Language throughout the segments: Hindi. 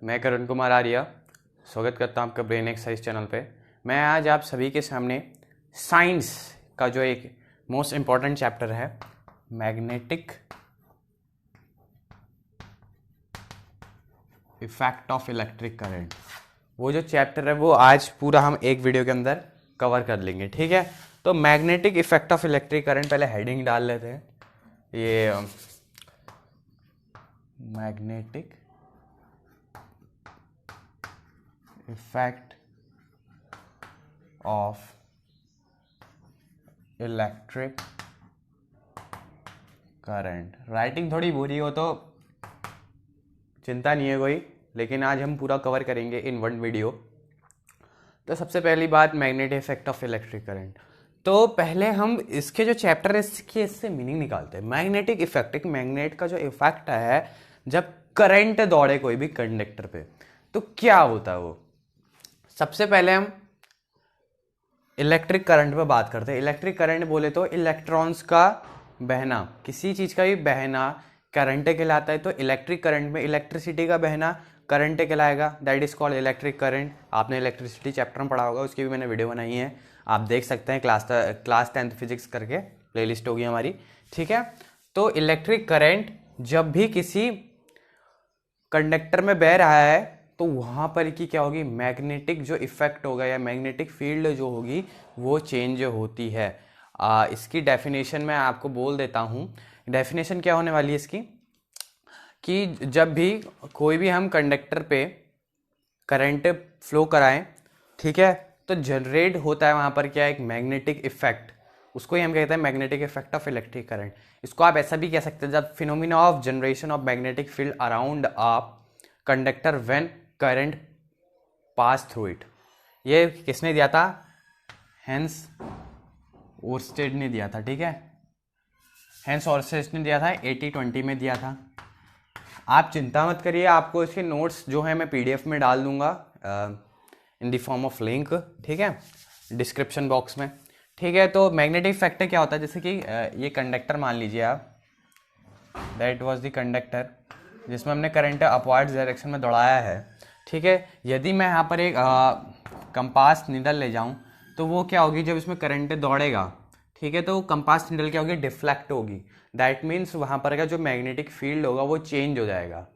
मैं करुण कुमार आर्य स्वागत करता हूँ आपका ब्रेन एक्सरसाइज चैनल पे। मैं आज आप सभी के सामने साइंस का जो एक मोस्ट इम्पॉर्टेंट चैप्टर है magnetic effect of electric current, वो जो चैप्टर है वो आज पूरा हम एक वीडियो के अंदर कवर कर लेंगे। ठीक है, तो magnetic effect of electric current, पहले हेडिंग डाल लेते हैं। ये magnetic effect of electric current. Writing थोड़ी बुरी हो तो चिंता नहीं है कोई, लेकिन आज हम पूरा कवर करेंगे इन वन वीडियो। तो सबसे पहली बात, magnetic effect of electric current. तो पहले हम इसके जो चैप्टर है इससे मीनिंग निकालते हैं। मैग्नेटिक इफेक्ट, एक मैग्नेट का जो इफेक्ट है जब करंट दौड़े कोई भी कंडक्टर पे, तो क्या होता है वो। सबसे पहले हम इलेक्ट्रिक करंट पे बात करते हैं। इलेक्ट्रिक करंट बोले तो इलेक्ट्रॉन्स का बहना, किसी चीज का भी बहना करंट कहलाता है। तो इलेक्ट्रिक करंट में इलेक्ट्रिसिटी का बहना करंट कहलाएगा, that is called electric current. आपने इलेक्ट्रिसिटी चैप्टर में पढ़ा होगा, उसकी भी मैंने वीडियो बनाई है, आप देख सकते हैं। क्लास 10th फिजिक्स करके प्लेलिस्ट होगी हमारी। ठीक है, तो इलेक्ट्रिक करंट जब भी किसी कंडक्टर में बह रहा है तो वहां पर की क्या होगी, मैग्नेटिक जो इफेक्ट होगा या मैग्नेटिक फील्ड जो होगी वो चेंज होती है। इसकी डेफिनेशन मैं आपको बोल देता हूँ। डेफिनेशन क्या होने वाली है इसकी, कि जब भी कोई भी हम कंडक्टर पे करंट फ्लो कराएं, ठीक है, तो जनरेट होता है वहां पर क्या, एक मैग्नेटिक इफेक्ट। उसको ही हम कहते हैं magnetic effect of electric current. इसको आप ऐसा भी कह सकते हैं, जब phenomena of generation of magnetic field around a conductor when current pass through it. ये किसने दिया था, हेंस ओरस्टेड ने दिया था। ठीक है, हेंस ओरस्टेड ने दिया था, 80-20 में दिया था। आप चिंता मत करिए, आपको इसके नोट्स जो है मैं पीडीएफ में डाल दूंगा in the form of link, ठीक है, डिस्क्रिप्शन बॉक्स में। ठीक है, तो मैग्नेटिक फैक्टर क्या होता है, जैसे कि ये कंडक्टर मान लीजिए आप, दैट वाज द कंडक्टर जिसमें हमने करंट अपवर्ड्स डायरेक्शन में दौड़ाया है। ठीक है, यदि मैं यहाँ पर एक कंपास निडल ले जाऊँ तो वो क्या होगी, जब इसमें करंट दौड़ेगा, ठीक है, तो कंपास निडल क्या होगी, डिफ्लेक्ट होगी। दैट मीन्स वहाँ पर का जो मैग्नेटिक फील्ड होगा वो चेंज हो जाएगा।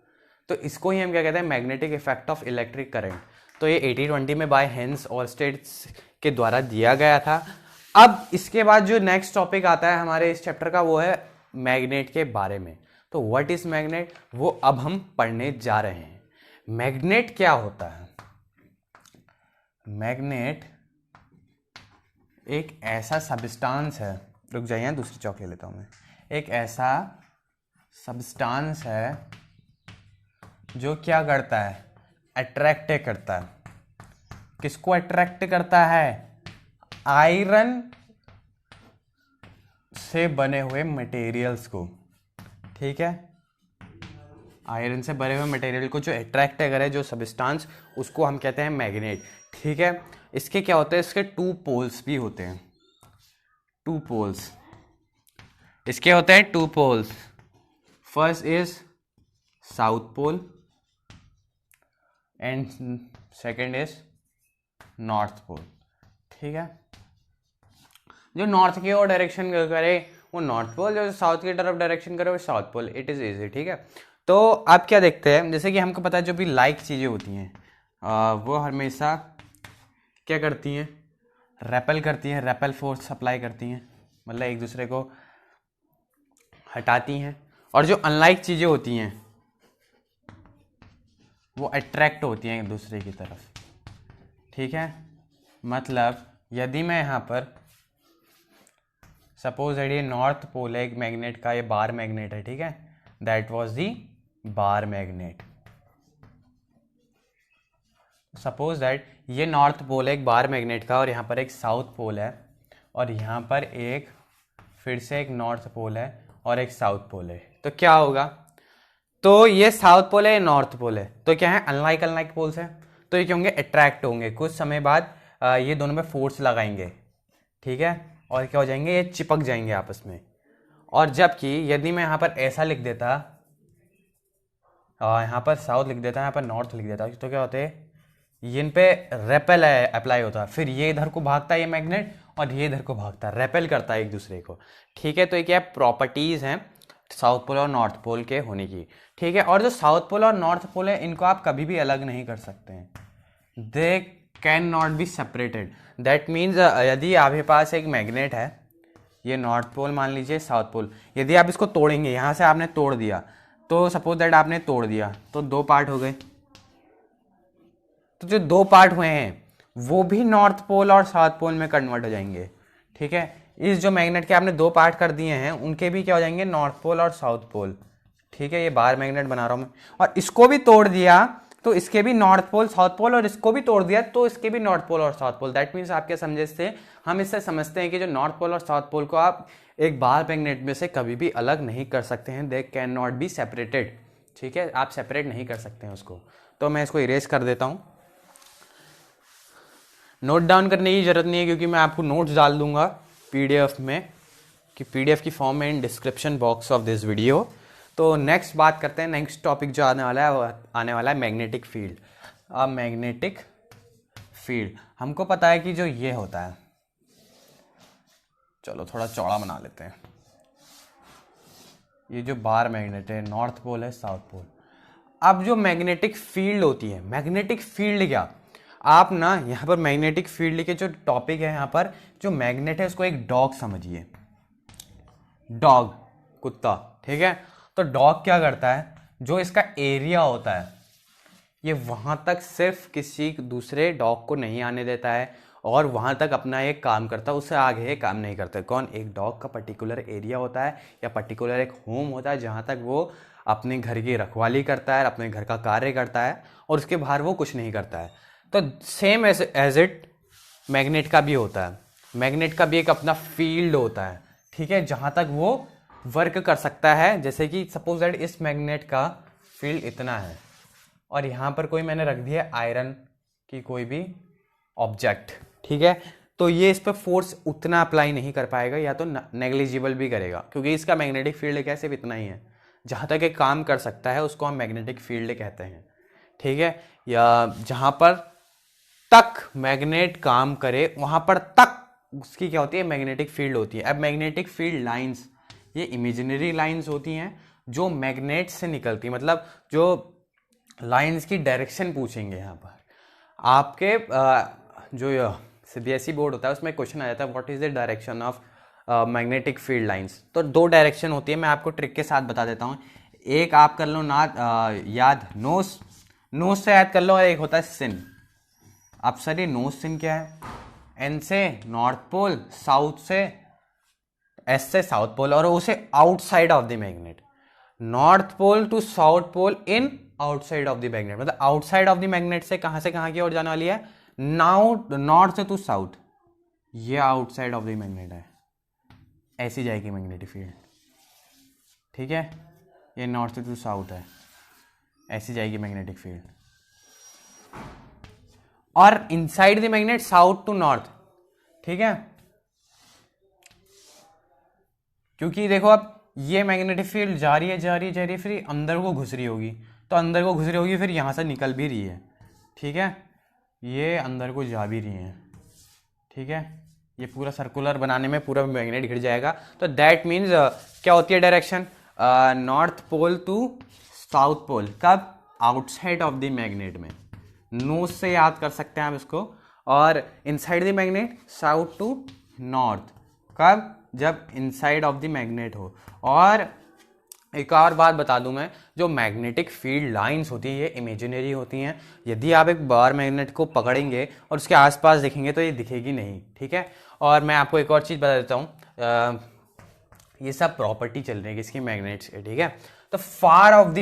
तो इसको ही हम क्या कहते हैं, magnetic effect of electric current. तो ये 80-20 में बाय हेंस ओरस्टेड के द्वारा दिया गया था। अब इसके बाद जो नेक्स्ट टॉपिक आता है हमारे इस चैप्टर का, वो है मैग्नेट के बारे में। तो व्हाट इज मैग्नेट, वो अब हम पढ़ने जा रहे हैं। मैग्नेट क्या होता है। मैग्नेट एक ऐसा सब्सटेंस है, रुक जाइए दूसरी चौक ले लेता हूं मैं। एक ऐसा सब्सटेंस है जो क्या करता है, अट्रैक्ट करता है। किसको अट्रैक्ट करता है, आयरन से बने हुए मटेरियल्स को। ठीक है, आयरन से बने हुए मटेरियल को जो अट्रैक्ट करे, जो सब्सटेंस, उसको हम कहते हैं मैग्नेट। ठीक है, इसके क्या होते हैं, इसके टू पोल्स भी होते हैं। टू पोल्स, इसके होते हैं two poles. First is south pole and second is north pole. ठीक है, जो नॉर्थ की ओर डायरेक्शन करे वो नॉर्थ पोल, जो साउथ की तरफ डायरेक्शन करे वो south pole. It is easy. ठीक है, तो आप क्या देखते हैं, जैसे कि हमको पता है जो भी लाइक चीजें होती हैं वो हमेशा क्या करती हैं, रेपेल करती हैं, रेपेल फोर्स अप्लाई करती हैं, मतलब एक दूसरे को हटाती हैं। और जो अनलाइक चीजें होती हैं वो अट्रैक्ट होती हैं एक दूसरे की तरफ। ठीक है, मतलब यदि मैं यहाँ पर सपोज ये नॉर्थ पोल है एक मैग्नेट का, ये बार मैग्नेट है, ठीक है, that was the bar magnet. Suppose that ये नॉर्थ पोल है एक बार मैग्नेट का, और यहाँ पर एक साउथ पोल है, और यहाँ पर एक फिर से एक नॉर्थ पोल है और एक साउथ पोल है। तो क्या होगा, तो ये साउथ पोल है, ये नॉर्थ पोल है, तो क्या है, अनलाइक अनलाइक पोल्स है, तो ये क्या होंगे, अट्रैक्ट होंगे। कुछ समय बाद ये दोनों में फोर्स लगाएंगे, ठीक है, और क्या हो जाएंगे, ये चिपक जाएंगे आपस में। और जबकि यदि मैं यहाँ पर ऐसा लिख देता, यहाँ पर साउथ लिख देता है, यहाँ पर नॉर्थ लिख देता है, तो क्या होते हैं ये इन पे रेपेल अप्लाई होता है, फिर ये इधर को भागता है ये मैग्नेट और ये इधर को भागता है, रेपेल करता है एक दूसरे को। ठीक है, तो ये क्या प्रॉपर्टीज़ हैं साउथ पोल और नॉर्थ पोल के होने की। ठीक है, और जो साउथ पोल और नॉर्थ पोल है इनको आप कभी भी अलग नहीं कर सकते हैं, they can not be separated. That means यदि आपके पास एक मैग्नेट है, ये नॉर्थ पोल मान लीजिए, साउथ पोल, यदि आप इसको तोड़ेंगे, यहाँ से आपने तोड़ दिया, तो सपोज दैट आपने तोड़ दिया तो दो पार्ट हो गए, तो जो दो पार्ट हुए हैं वो भी नॉर्थ पोल और साउथ पोल में कन्वर्ट हो जाएंगे। ठीक है, इस जो मैग्नेट के आपने दो पार्ट कर दिए हैं उनके भी क्या हो जाएंगे, नॉर्थ पोल और साउथ पोल। ठीक है, ये बाहर मैग्नेट बना रहा हूं मैं, और इसको भी तोड़ दिया तो इसके भी नॉर्थ पोल साउथ पोल, और इसको भी तोड़ दिया तो इसके भी नॉर्थ पोल और साउथ पोल। दैट मीन्स आपके समझे से हम इससे समझते हैं कि जो नॉर्थ पोल और साउथ पोल को आप एक बाहर मैग्नेट में से कभी भी अलग नहीं कर सकते हैं, they can not be separated. ठीक है, आप सेपरेट नहीं कर सकते हैं उसको। तो मैं इसको इरेज कर देता हूं, नोट डाउन करने की जरूरत नहीं है क्योंकि मैं आपको नोट्स डाल दूंगा पीडीएफ में, कि पीडीएफ की फॉर्म में in description box of this video. तो नेक्स्ट बात करते हैं, नेक्स्ट टॉपिक जो आने वाला है मैग्नेटिक फील्ड। अब मैग्नेटिक फील्ड हमको पता है कि जो ये होता है, चलो थोड़ा चौड़ा बना लेते हैं, ये जो बार मैग्नेट है नॉर्थ पोल है साउथ पोल। अब जो मैग्नेटिक फील्ड होती है, मैग्नेटिक फील्ड क्या, आप ना यहाँ पर मैग्नेटिक फील्ड के जो टॉपिक है, यहाँ पर जो मैग्नेट है उसको एक डॉग समझिए, डॉग कुत्ता। ठीक है, तो डॉग क्या करता है, जो इसका एरिया होता है ये वहां तक सिर्फ किसी दूसरे डॉग को नहीं आने देता है और वहां तक अपना एक काम करता है, उससे आगे ये काम नहीं करता। कौन, एक डॉग का पर्टिकुलर एरिया होता है या पर्टिकुलर एक होम होता है जहां तक वो अपने घर की रखवाली करता है, अपने घर का कार्य करता है और उसके बाहर वो कुछ नहीं करता है। तो सेम एज इट मैग्नेट का भी होता है, मैग्नेट का भी एक अपना फील्ड होता है। ठीक है, जहां तक वो वर्क कर सकता है, जैसे कि सपोज दैट इस मैग्नेट का फील्ड इतना है और यहाँ पर कोई मैंने रख दिया आयरन की कोई भी ऑब्जेक्ट। ठीक है, तो ये इस पर फोर्स उतना अप्लाई नहीं कर पाएगा या तो नेग्लिजिबल भी करेगा, क्योंकि इसका मैग्नेटिक फील्ड क्या सिर्फ इतना ही है, जहाँ तक एक काम कर सकता है उसको हम मैग्नेटिक फील्ड कहते हैं। ठीक है, या जहाँ पर तक मैग्नेट काम करे वहाँ पर तक उसकी क्या होती है, मैग्नेटिक फील्ड होती है। अब मैग्नेटिक फील्ड लाइंस, ये इमेजिनरी लाइंस होती हैं जो मैग्नेट से निकलती है, मतलब जो लाइंस की डायरेक्शन पूछेंगे यहाँ पर आपके जो सीबीएसई बोर्ड होता है उसमें क्वेश्चन आ जाता है what is the direction of magnetic field lines. तो दो डायरेक्शन होती है, मैं आपको ट्रिक के साथ बता देता हूँ। एक आप कर लो याद नोज से याद कर लो, और एक होता है सिन। अब सर ये नोज सिन क्या है, एन से नॉर्थ पोल, साउथ से एस से साउथ पोल, और उसे outside of the magnet, north pole to south pole in outside of the magnet, मतलब आउटसाइड ऑफ द मैग्नेट से कहां की ओर जाने वाली है, नॉर्थ से टू साउथ, ये आउटसाइड ऑफ द मैग्नेट है, ऐसी जाएगी मैग्नेटिक फील्ड। ठीक है, ये नॉर्थ से टू साउथ है, ऐसी जाएगी मैग्नेटिक फील्ड। और inside the magnet south to north. ठीक है, क्योंकि देखो अब ये मैग्नेटिक फील्ड जा रही है फिर अंदर को घुस रही होगी, तो अंदर को घुस रही होगी फिर यहां से निकल भी रही है। ठीक है, ये अंदर को जा भी रही है। ठीक है, ये पूरा सर्कुलर बनाने में पूरा मैग्नेट घिर जाएगा। तो दैट मीन्स क्या होती है direction, north pole to south pole, कब, आउटसाइड ऑफ द मैग्नेट में, नोज से याद कर सकते हैं आप इसको। और inside the magnet south to north, कब, जब इनसाइड ऑफ द मैग्नेट हो। और एक और बात बता दूं मैं, जो मैग्नेटिक फील्ड लाइंस होती है ये इमेजिनरी होती हैं। यदि आप एक बार मैग्नेट को पकड़ेंगे और उसके आसपास देखेंगे तो ये दिखेगी नहीं। ठीक है, और मैं आपको एक और चीज़ बता देता हूँ, ये सब प्रॉपर्टी चल रही है किसकी, मैग्नेट्स के। ठीक है, तो फार ऑफ द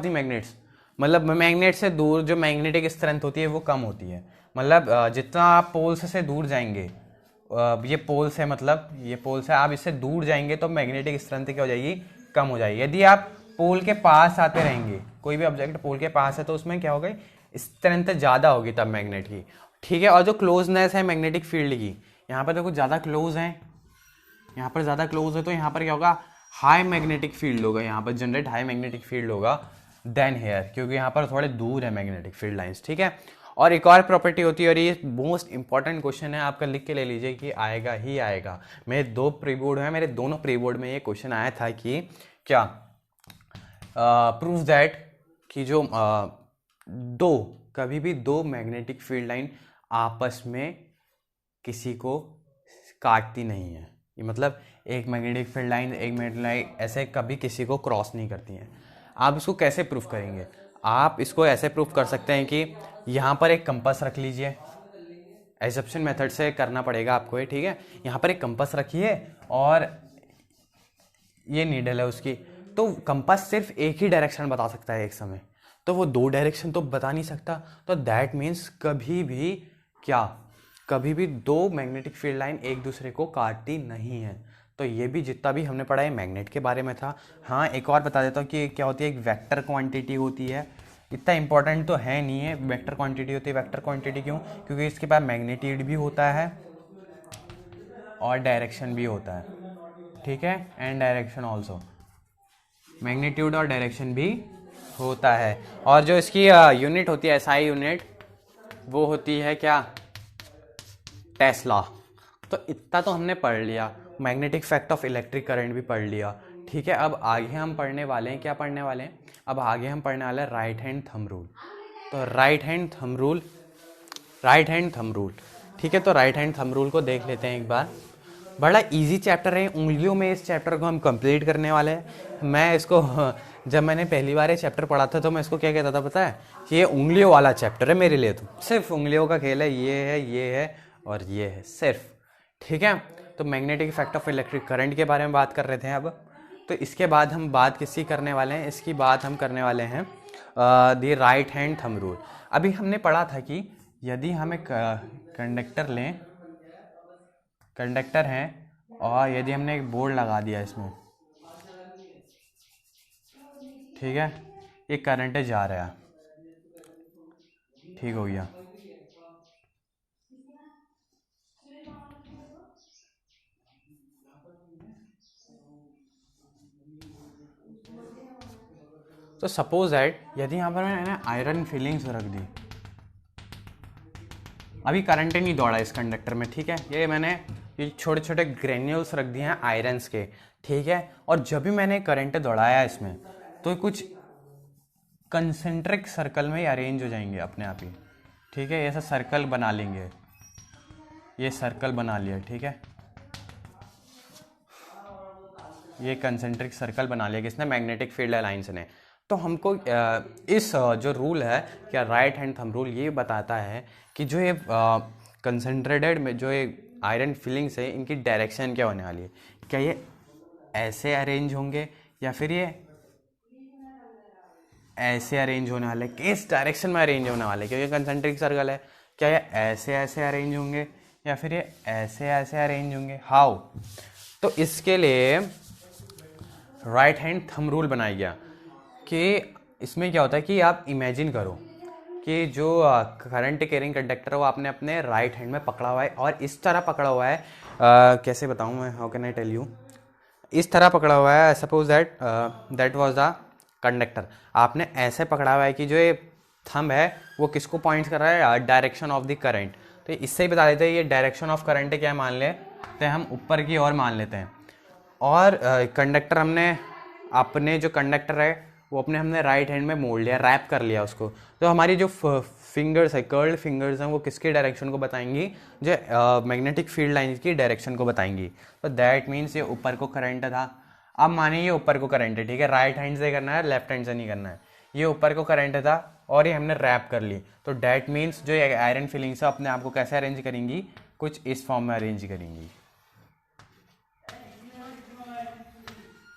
मैग्नेट्स मतलब मैग्नेट से दूर जो मैग्नेटिक स्ट्रेंथ होती है वो कम होती है। मतलब जितना आप पोल से दूर जाएंगे, ये पोल से मतलब ये पोल से आप इससे दूर जाएंगे तो मैग्नेटिक स्ट्रेंथ क्या हो जाएगी, कम हो जाएगी। यदि आप पोल के पास आते रहेंगे, कोई भी ऑब्जेक्ट पोल के पास है तो उसमें क्या होगा, स्ट्रेंथ ज़्यादा होगी तब मैग्नेट की। ठीक है, और जो क्लोजनेस है मैग्नेटिक फील्ड की, यहाँ पर देखो ज़्यादा क्लोज है, यहाँ पर ज़्यादा क्लोज है तो यहाँ पर क्या होगा, हाई मैग्नेटिक फील्ड होगा, यहाँ पर जनरेट हाई मैग्नेटिक फील्ड होगा देन हेयर, क्योंकि यहाँ पर थोड़े दूर है मैग्नेटिक फील्ड लाइंस, ठीक है। और एक और प्रॉपर्टी होती है, और ये मोस्ट इंपॉर्टेंट क्वेश्चन है, आपका लिख के ले लीजिए कि आएगा ही आएगा। मेरे 2 प्री बोर्ड है, मेरे दोनों प्री बोर्ड में ये क्वेश्चन आया था कि क्या प्रूव दैट कि जो कभी भी 2 मैग्नेटिक फील्ड लाइन आपस में किसी को काटती नहीं है। ये मतलब एक मैग्नेटिक फील्ड लाइन एक मैग्नेटिक लाइन ऐसे कभी किसी को क्रॉस नहीं करती हैं। आप इसको कैसे प्रूफ करेंगे? आप इसको ऐसे प्रूफ कर सकते हैं कि यहाँ पर एक कंपास रख लीजिए, एजप्शन मेथड से करना पड़ेगा आपको ये, ठीक है। यहाँ पर एक कंपास रखिए और ये नीडल है उसकी, तो कंपास सिर्फ एक ही डायरेक्शन बता सकता है एक समय, तो वो 2 डायरेक्शन तो बता नहीं सकता। तो दैट मीन्स कभी भी 2 मैग्नेटिक फील्ड लाइन एक दूसरे को काटती नहीं है। तो ये भी जितना भी हमने पढ़ा है मैग्नेट के बारे में था। हाँ, एक और बता देता हूँ कि क्या होती है, एक वेक्टर क्वांटिटी होती है। इतना इंपॉर्टेंट तो है नहीं है, वेक्टर क्वांटिटी होती है। वेक्टर क्वांटिटी क्यों? क्योंकि इसके पास मैग्नीट्यूड भी होता है और डायरेक्शन भी होता है, ठीक है, एंड डायरेक्शन ऑल्सो, मैग्नीट्यूड और डायरेक्शन भी होता है। और जो इसकी यूनिट होती है, एसआई यूनिट, वो होती है क्या? टेस्ला। तो इतना तो हमने पढ़ लिया, magnetic effect of electric current भी पढ़ लिया, ठीक है। अब आगे हम पढ़ने वाले हैं, क्या पढ़ने वाले हैं? अब आगे हम पढ़ने वाले हैं राइट हैंड थंब रूल। तो राइट हैंड थंब रूल, ठीक है। तो राइट हैंड थंब रूल को देख लेते हैं एक बार। बड़ा इजी चैप्टर है, उंगलियों में इस चैप्टर को हम कंप्लीट करने वाले हैं। मैं इसको जब मैंने पहली बार ये चैप्टर पढ़ा था तो मैं इसको क्या कहता था पता है? कि ये उंगलियों वाला चैप्टर है मेरे लिए, तो सिर्फ उंगलियों का खेल है, ये है और ये है सिर्फ, ठीक है। तो magnetic effect of electric current के बारे में बात कर रहे थे अब। तो इसके बाद हम बात किसकी करने वाले हैं? इसकी बात हम करने वाले हैं दी राइट हैंड थंब रूल। अभी हमने पढ़ा था कि यदि हम एक कंडक्टर लें, कंडक्टर है, और यदि हमने एक बोर्ड लगा दिया इसमें, ठीक है, ये करंट जा रहा है, ठीक हो गया। तो सपोज दैट यदि यहाँ पर मैंने आयरन फिलिंग्स रख दी, अभी करंट नहीं दौड़ा इस कंडक्टर में, ठीक है, ये मैंने ये छोटे छोटे ग्रेन्यूल्स रख दिए हैं आयरन्स के, ठीक है। और जब भी मैंने करंट दौड़ाया इसमें, तो कुछ कंसेंट्रिक सर्कल में ही अरेंज हो जाएंगे अपने आप ही, ठीक है। ऐसा सर्कल बना लेंगे, ये सर्कल बना लिया, ठीक है, ये कंसेंट्रिक सर्कल बना लिया किसने? मैग्नेटिक फील्ड लाइंस ने। तो हमको इस जो रूल है, क्या राइट हैंड थंब रूल, ये बताता है कि जो ये कंसेंट्रेटेड में जो ये आयरन फिलिंग्स है, इनकी डायरेक्शन क्या होने वाली है? क्या ये ऐसे अरेंज होंगे या फिर ये ऐसे अरेंज होने वाले? किस डायरेक्शन में अरेंज होने वाले? क्योंकि कंसेंट्रिक सर्कल है, क्या ये ऐसे ऐसे अरेंज होंगे या फिर ये ऐसे ऐसे अरेंज होंगे? हाउ? तो इसके लिए राइट हैंड थंब रूल बनाया गया कि इसमें क्या होता है कि आप इमेजिन करो कि जो करंट कैरिंग कंडक्टर है वो आपने अपने राइट हैंड में पकड़ा हुआ है, और इस तरह पकड़ा हुआ है, कैसे बताऊं मैं, how can I tell you, इस तरह पकड़ा हुआ है। Suppose that was the conductor, आपने ऐसे पकड़ा हुआ है कि जो ये थंब है वो किसको पॉइंट कर रहा है? Direction of the current. तो इससे ही बता देते हैं ये डायरेक्शन ऑफ करंट क्या मान लेते हैं हम? ऊपर की ओर मान लेते हैं। और कंडक्टर हमने अपने जो कंडक्टर है वो अपने हमने राइट हैंड में मोड़ लिया, रैप कर लिया उसको। तो हमारी जो फिंगर्स है, कर्ल्ड फिंगर्स हैं, वो किसके डायरेक्शन को बताएंगी? जो मैग्नेटिक फील्ड लाइंस की डायरेक्शन को बताएंगी। तो दैट मीन्स ये ऊपर को करंट था। अब मानिए ये ऊपर को करंट है, ठीक है, राइट हैंड से करना है, लेफ्ट हैंड से नहीं करना है। ये ऊपर को करंट था और ये हमने रैप कर ली, तो दैट मीन्स जो आयरन फिलिंग्स है अपने आप को कैसे अरेंज करेंगी? कुछ इस फॉर्म में अरेंज करेंगी,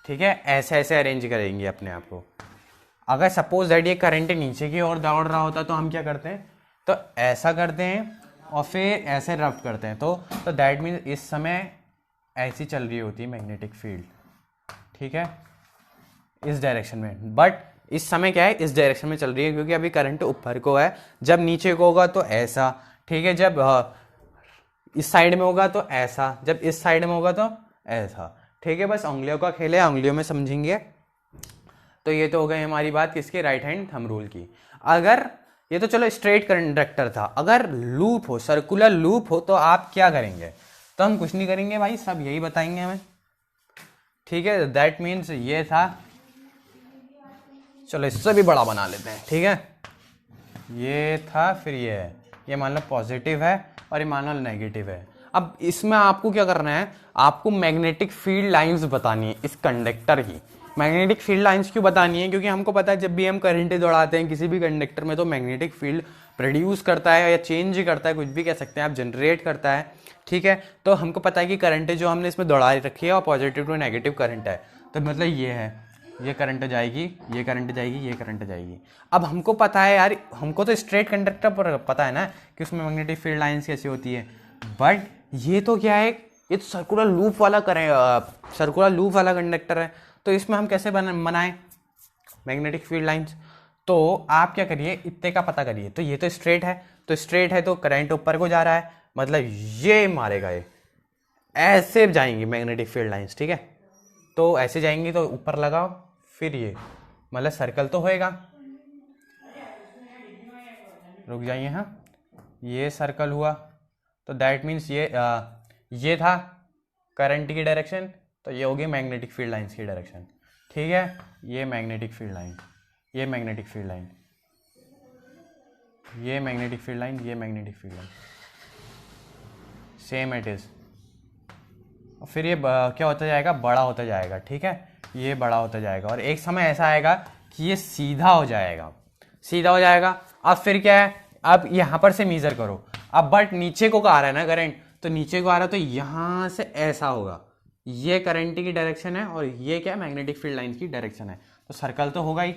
ठीक है, ऐसे ऐसे अरेंज करेंगे अपने आप को। अगर सपोज दैट ये करंट नीचे की ओर दौड़ रहा होता तो हम क्या करते हैं? तो ऐसा करते हैं और फिर ऐसे रफ करते हैं। तो दैट मीन्स इस समय ऐसी चल रही होती है मैग्नेटिक फील्ड, ठीक है, इस डायरेक्शन में। बट इस समय क्या है? इस डायरेक्शन में चल रही है, क्योंकि अभी करंट ऊपर को है। जब नीचे को होगा तो ऐसा, ठीक है, जब इस साइड में होगा तो ऐसा, जब इस साइड में होगा तो ऐसा, ठीक है, बस उंगलियों का खेल है, उंगलियों में समझेंगे। तो ये तो हो गई हमारी बात किसके, राइट हैंड थंब रूल की। अगर ये तो चलो स्ट्रेट कंडक्टर था, अगर लूप हो, सर्कुलर लूप हो, तो आप क्या करेंगे? तो हम कुछ नहीं करेंगे भाई, सब यही बताएंगे हमें। ठीक है, दैट मीन्स ये था, चलो इससे भी बड़ा बना लेते हैं। ठीक है, ये था, फिर ये है, ये मान लो पॉजिटिव है और ये मान लो नेगेटिव है। अब इसमें आपको क्या करना है, आपको मैग्नेटिक फील्ड लाइंस बतानी है इस कंडक्टर की। मैग्नेटिक फील्ड लाइंस क्यों बतानी है? क्योंकि हमको पता है जब भी हम करंट दौड़ाते हैं किसी भी कंडक्टर में, तो मैग्नेटिक फील्ड प्रोड्यूस करता है या चेंज करता है, कुछ भी कह सकते हैं आप, जनरेट करता है। ठीक है, तो हमको पता है कि करंट जो हमने इसमें दौड़ा रखी है और पॉजिटिव टू नेगेटिव करंट है, तो मतलब ये है, ये करंट जाएगी, ये करंट जाएगी, ये करंट जाएगी। अब हमको पता है यार, हमको तो स्ट्रेट कंडक्टर पर पता है ना कि उसमें मैग्नेटिक फील्ड लाइंस कैसी होती है, बट ये तो क्या है, ये तो सर्कुलर लूप वाला सर्कुलर लूप वाला कंडक्टर है, तो इसमें हम कैसे बनाएं मैग्नेटिक फील्ड लाइंस? तो आप क्या करिए, इतने का पता करिए। तो ये तो स्ट्रेट है, तो स्ट्रेट है तो करंट ऊपर को जा रहा है, मतलब ये मारेगा, ये ऐसे जाएंगी मैग्नेटिक फील्ड लाइंस। ठीक है, तो ऐसे जाएंगी तो ऊपर लगाओ, फिर ये मतलब सर्कल तो होएगा, रुक जाइए, हाँ ये सर्कल हुआ, तो दैट मीन्स ये था करंट की डायरेक्शन, तो ये होगी मैग्नेटिक फील्ड लाइंस की डायरेक्शन। ठीक है, ये मैग्नेटिक फील्ड लाइन, ये मैग्नेटिक फील्ड लाइन, ये मैग्नेटिक फील्ड लाइन, ये magnetic field line, same it is. फिर ये क्या होता जाएगा, बड़ा होता जाएगा। ठीक है, ये बड़ा होता जाएगा और एक समय ऐसा आएगा कि ये सीधा हो जाएगा, सीधा हो जाएगा। अब फिर क्या है, अब यहाँ पर से मेजर करो, अब बट नीचे को आ रहा है ना करंट, तो नीचे को आ रहा है तो यहाँ से ऐसा होगा, ये करंट की डायरेक्शन है और ये क्या है, मैग्नेटिक फील्ड लाइन की डायरेक्शन है, तो सर्कल तो होगा ही,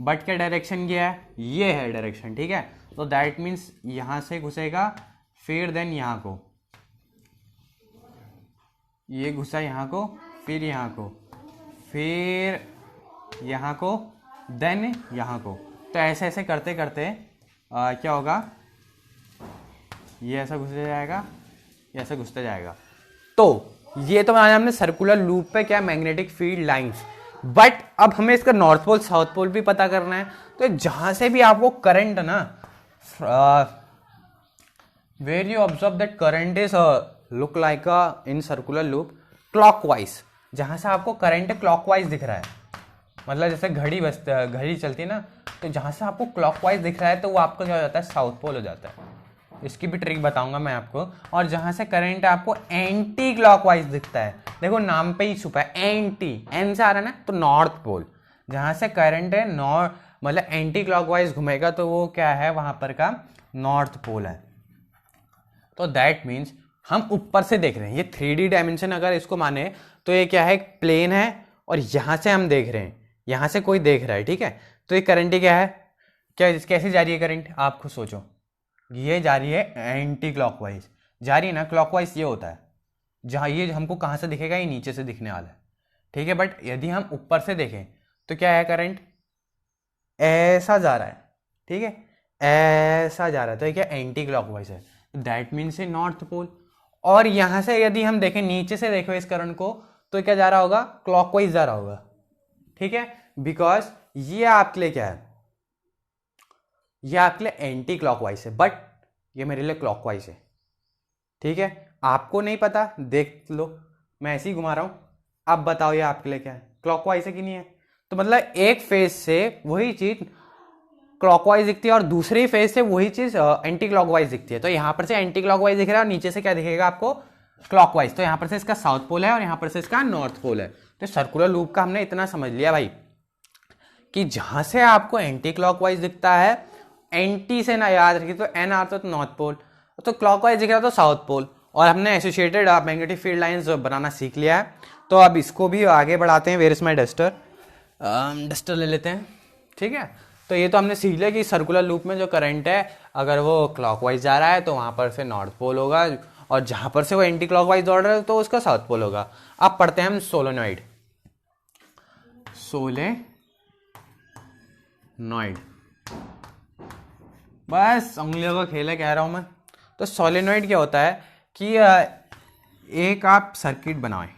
बट क्या डायरेक्शन क्या है, ये है डायरेक्शन। ठीक है, तो दैट मीन्स यहाँ से घुसेगा, फिर देन यहाँ को, ये घुसा यहाँ को, फिर यहाँ को, फिर यहाँ को, देन यहाँ को। तो ऐसे ऐसे करते करते क्या होगा, ये ऐसा घुसते जाएगा, ये ऐसा घुसते जाएगा। तो ये तो बनाया हमने सर्कुलर लूप पे क्या, मैग्नेटिक फील्ड लाइंस। बट अब हमें इसका नॉर्थ पोल साउथ पोल भी पता करना है। तो जहां से भी आपको करंट ना, where you observe that current is look like in circular loop clockwise, जहां से आपको करंट क्लॉकवाइज दिख रहा है, मतलब जैसे घड़ी चलती है ना, तो जहां से आपको क्लॉकवाइज दिख रहा है तो वो आपको क्या हो जाता है, साउथ पोल हो जाता है। इसकी भी ट्रिक बताऊंगा मैं आपको। और जहां से करंट आपको एंटी क्लॉकवाइज दिखता है, देखो नाम पे ही छुपा है एंटी, एन से आ रहा है ना, तो नॉर्थ पोल। जहां से करंट है नॉर्थ मतलब एंटी क्लॉकवाइज घूमेगा, तो वो क्या है, वहां पर का नॉर्थ पोल है। तो दैट मीन्स हम ऊपर से देख रहे हैं, ये 3D डायमेंशन अगर इसको माने तो ये क्या है, एक प्लेन है और यहां से हम देख रहे हैं, यहां से कोई देख रहा है। ठीक है, तो ये करंट क्या है, क्या कैसे जा रही है करंट, आप खुद सोचो। ये जा रही है एंटी क्लॉकवाइज जा रही है ना, क्लॉकवाइज ये होता है, जहाँ ये हमको कहाँ से दिखेगा, ये नीचे से दिखने वाला है। ठीक है, बट यदि हम ऊपर से देखें तो क्या है, करंट ऐसा जा रहा है। ठीक है, ऐसा जा रहा है, तो ये क्या एंटी क्लॉकवाइज है, दैट मीन्स ये नॉर्थ पोल। और यहां से यदि हम देखें, नीचे से देखो इस करंट को, तो क्या जा रहा होगा, क्लॉकवाइज जा रहा होगा। ठीक है, बिकॉज ये आपके लिए क्या है, ये आपके लिए एंटी क्लॉकवाइज है, बट ये मेरे लिए क्लॉकवाइज है। ठीक है, आपको नहीं पता, देख लो मैं ऐसे ही घुमा रहा हूं, अब बताओ ये आपके लिए क्या है, क्लॉकवाइज है कि नहीं है। तो मतलब एक फेज से वही चीज क्लॉकवाइज दिखती है और दूसरी फेज से वही चीज एंटी क्लॉकवाइज दिखती है। तो यहां पर से एंटी क्लॉकवाइज दिख रहा है और नीचे से क्या दिखेगा आपको, क्लॉकवाइज। तो यहां पर से इसका साउथ पोल है और यहां पर से इसका नॉर्थ पोल है। तो सर्कुलर लूप का हमने इतना समझ लिया भाई, कि जहां से आपको एंटी क्लॉकवाइज दिखता है, एंटी से ना याद रखिए, तो एन आता तो नॉर्थ पोल, तो क्लॉकवाइज दिख रहा तो साउथ पोल। और हमने एसोसिएटेड मैग्नेटिक फील्ड लाइंस बनाना सीख लिया है। तो अब इसको भी आगे बढ़ाते हैं। Where is my duster, duster ले लेते हैं। ठीक है, तो ये तो हमने सीख लिया कि सर्कुलर लूप में जो करंट है, अगर वो क्लॉकवाइज जा रहा है तो वहां पर से नॉर्थ पोल होगा, और जहां पर से वो एंटी क्लॉकवाइज दौड़ रहा है तो उसका साउथ पोल होगा। अब पढ़ते हैं हम सोलेनॉइड। सोलेनॉइड बस उंगलियों का खेल है, कह रहा हूं मैं। तो सोलेनॉइड क्या होता है कि एक आप सर्किट बनाएं।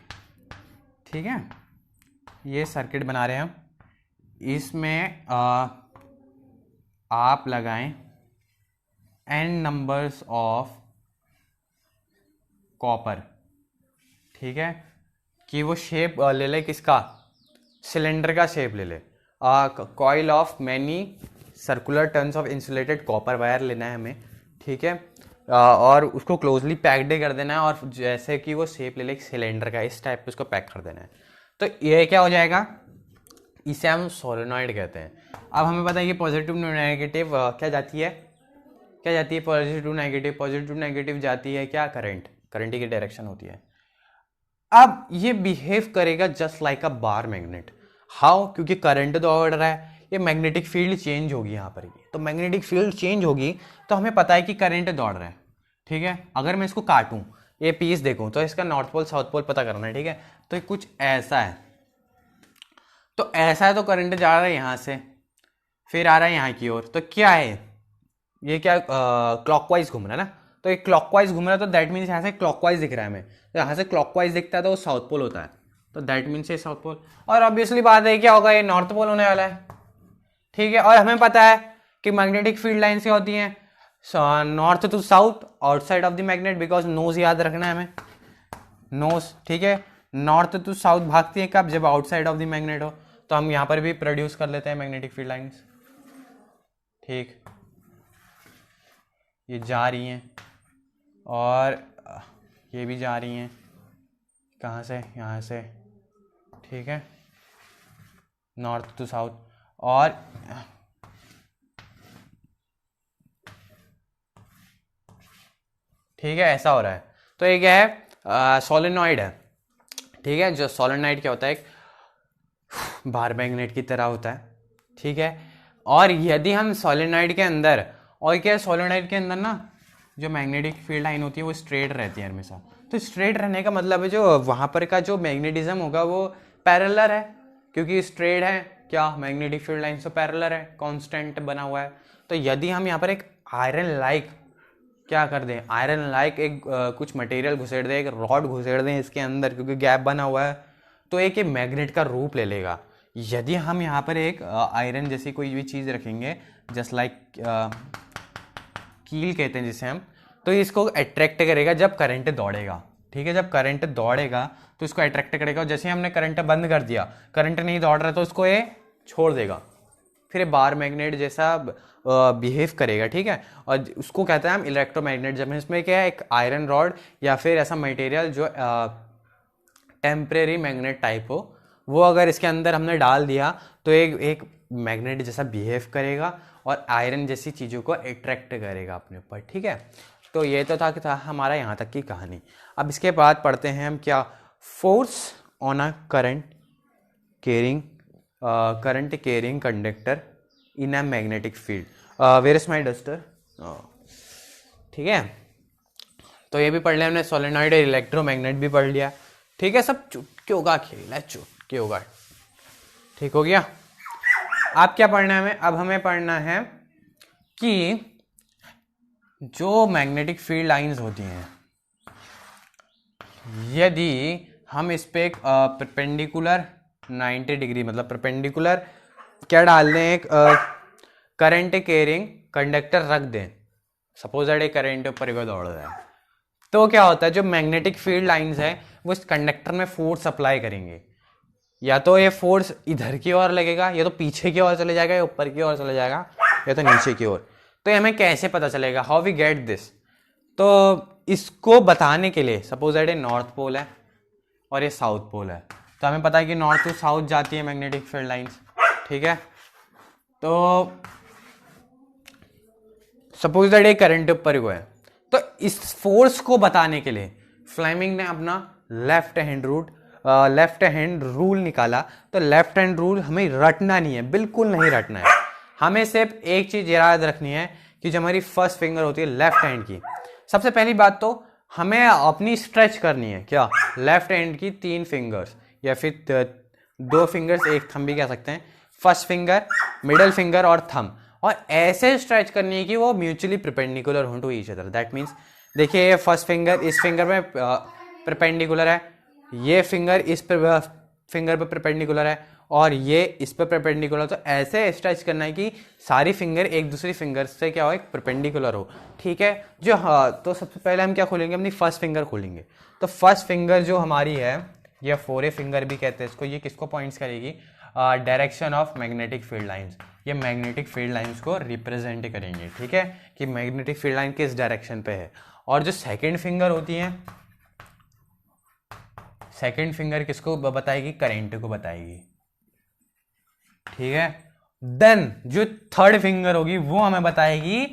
ठीक है, ये सर्किट बना रहे हैं हम, इसमें आप लगाएं n नंबर्स ऑफ कॉपर, ठीक है, कि वो शेप ले ले किसका, सिलेंडर का शेप ले ले, coil of many circular turns of insulated copper wire लेना है हमें, ठीक है, और उसको क्लोजली पैक्ड कर देना है, और जैसे कि वो शेप ले ले सिलेंडर का, इस टाइप पे उसको पैक कर देना है। तो ये क्या हो जाएगा, इसे हम सोलेनॉइड कहते हैं। अब हमें पता है कि पॉजिटिव नेगेटिव क्या जाती है, क्या जाती है, पॉजिटिव नेगेटिव जाती है क्या, करंट की डायरेक्शन होती है। अब ये बिहेव करेगा just like a bar magnet. How, क्योंकि करंट दौड़ रहा है, ये मैग्नेटिक फील्ड चेंज होगी यहाँ पर, ये तो मैग्नेटिक फील्ड चेंज होगी, तो हमें पता है कि करंट दौड़ रहा है, ठीक है। अगर मैं इसको काटूं, ये पीस देखूं, तो इसका नॉर्थ पोल साउथ पोल पता करना है, ठीक है। तो ये कुछ ऐसा है, तो ऐसा है, तो करंट जा रहा है यहाँ से, फिर आ रहा है यहाँ की ओर, तो क्या है ये, क्या क्लॉकवाइज घूम रहा है ना, तो ये क्लॉकवाइज घूम रहा है, तो दैट मीन्स यहाँ से क्लॉकवाइज दिख रहा है हमें, तो यहाँ से क्लॉकवाइज दिखता है तो वो साउथ पोल होता है, तो दैट मीन्स ये साउथ पोल। और ऑब्वियसली बात है क्या होगा, ये नॉर्थ पोल होने वाला है, ठीक है। और हमें पता है कि मैग्नेटिक फील्ड लाइन्स क्या होती हैं, north to south outside of the magnet, because nose याद रखना है हमें, नोज, ठीक है, नॉर्थ टू साउथ भागती है कब, जब आउटसाइड ऑफ द मैग्नेट हो। तो हम यहाँ पर भी प्रोड्यूस कर लेते हैं मैग्नेटिक फील्ड लाइन्स, ठीक, ये जा रही हैं और ये भी जा रही हैं, कहाँ से, यहाँ से, ठीक है, नॉर्थ टू साउथ, और ठीक है, ऐसा हो रहा है। तो ये क्या है, सोलेनॉइड है, ठीक है। जो सोलेनॉइड क्या होता है, एक बार मैग्नेट की तरह होता है, ठीक है। और यदि हम सोलेनॉइड के अंदर, और क्या है, सोलेनॉइड के अंदर ना जो मैग्नेटिक फील्ड लाइन होती है वो स्ट्रेट रहती है हमेशा। तो स्ट्रेट रहने का मतलब है जो वहाँ पर का जो मैग्नेटिज्म होगा वो पैरेलल है, क्योंकि स्ट्रेट है, क्या मैग्नेटिक फील्ड लाइन से पैरेलल है, कांस्टेंट बना हुआ है। तो यदि हम यहाँ पर एक आयरन लाइक क्या कर दें, आयरन लाइक एक कुछ मटेरियल घुसेड़ दें, एक रॉड घुसेड़ दें इसके अंदर, क्योंकि गैप बना हुआ है, तो एक मैग्नेट का रूप ले लेगा। यदि हम यहाँ पर एक आयरन जैसी कोई भी चीज़ रखेंगे, जस्ट लाइक कील कहते हैं जिसे हम, तो इसको अट्रैक्ट करेगा जब करंट दौड़ेगा, ठीक है। जब करंट दौड़ेगा तो इसको अट्रैक्ट करेगा, और जैसे हमने करंट बंद कर दिया, करंट नहीं दौड़ रहा, तो उसको ये छोड़ देगा, फिर बार मैग्नेट जैसा बिहेव करेगा, ठीक है। और उसको कहते हैं हम इलेक्ट्रोमैग्नेट। जब इसमें क्या है, एक आयरन रॉड या फिर ऐसा मटेरियल जो टेम्परेरी मैग्नेट टाइप हो, वो अगर इसके अंदर हमने डाल दिया तो एक मैग्नेट जैसा बिहेव करेगा और आयरन जैसी चीज़ों को अट्रैक्ट करेगा अपने ऊपर, ठीक है। तो ये तो था हमारा यहाँ तक की कहानी। अब इसके बाद पढ़ते हैं हम क्या, force on a current carrying conductor in a magnetic field. Where is my duster, ठीक है। तो ये भी पढ़ लिया हमने, सोलेनॉइड और इलेक्ट्रोमैग्नेट भी पढ़ लिया, ठीक है। सब चुटकियों का खेल है, चुटकियों का, ठीक हो गया। अब क्या पढ़ना है हमें, अब हमें पढ़ना है कि जो मैग्नेटिक फील्ड लाइंस होती हैं, यदि हम इस पे एक परपेंडिकुलर 90 डिग्री, मतलब परपेंडिकुलर क्या डाल दें, एक करंट कैरिंग कंडक्टर रख दें, सपोज दैट एक करंट ऊपर को दौड़ रहा है, तो क्या होता है, जो मैग्नेटिक फील्ड लाइंस है वो इस कंडक्टर में फोर्स अप्लाई करेंगे। या तो ये फोर्स इधर की ओर लगेगा, या तो पीछे की ओर चले जाएगा, या ऊपर की ओर चले जाएगा, या तो नीचे की ओर। तो हमें कैसे पता चलेगा, हाउ वी गेट दिस, तो इसको बताने के लिए सपोज दैट ये नॉर्थ पोल है और ये साउथ पोल है, तो हमें पता है कि नॉर्थ टू साउथ जाती है मैग्नेटिक फील्ड लाइंस, ठीक है। तो सपोज दैट ये करंट ऊपर को है, तो इस फोर्स को बताने के लिए फ्लेमिंग ने अपना लेफ्ट हैंड रूल निकाला। तो लेफ्ट हैंड रूल हमें रटना नहीं है, बिल्कुल नहीं रटना है, हमें सिर्फ एक चीज याद रखनी है कि जो हमारी फर्स्ट फिंगर होती है लेफ्ट हैंड की, सबसे पहली बात तो हमें अपनी स्ट्रेच करनी है, क्या, लेफ्ट हैंड की 3 फिंगर्स या फिर 2 फिंगर्स, एक थंब भी कह सकते हैं, फर्स्ट फिंगर, मिडिल फिंगर और थंब, और ऐसे स्ट्रेच करनी है कि वो म्यूचुअली परपेंडिकुलर हो to each other. That means देखिए, ये फर्स्ट फिंगर इस फिंगर में परपेंडिकुलर है, ये फिंगर इस फिंगर पे परपेंडिकुलर है और ये इस पे परपेंडिकुलर, तो ऐसे स्ट्रेच करना है कि सारी फिंगर एक दूसरी फिंगर से क्या हो, एक परपेंडिकुलर हो। ठीक है जो, हाँ, तो सबसे पहले हम क्या खोलेंगे, अपनी फर्स्ट फिंगर खोलेंगे। तो फर्स्ट फिंगर जो हमारी है, या फोरे फिंगर भी कहते हैं इसको, ये किसको पॉइंट्स करेगी, direction of magnetic field lines. ये मैग्नेटिक फील्ड लाइंस को रिप्रेजेंट करेंगे। ठीक है कि मैग्नेटिक फील्ड लाइन किस डायरेक्शन पे है। और जो सेकेंड फिंगर होती है, सेकेंड फिंगर किसको बताएगी, करेंट को बताएगी। ठीक है, देन जो थर्ड फिंगर होगी वो हमें बताएगी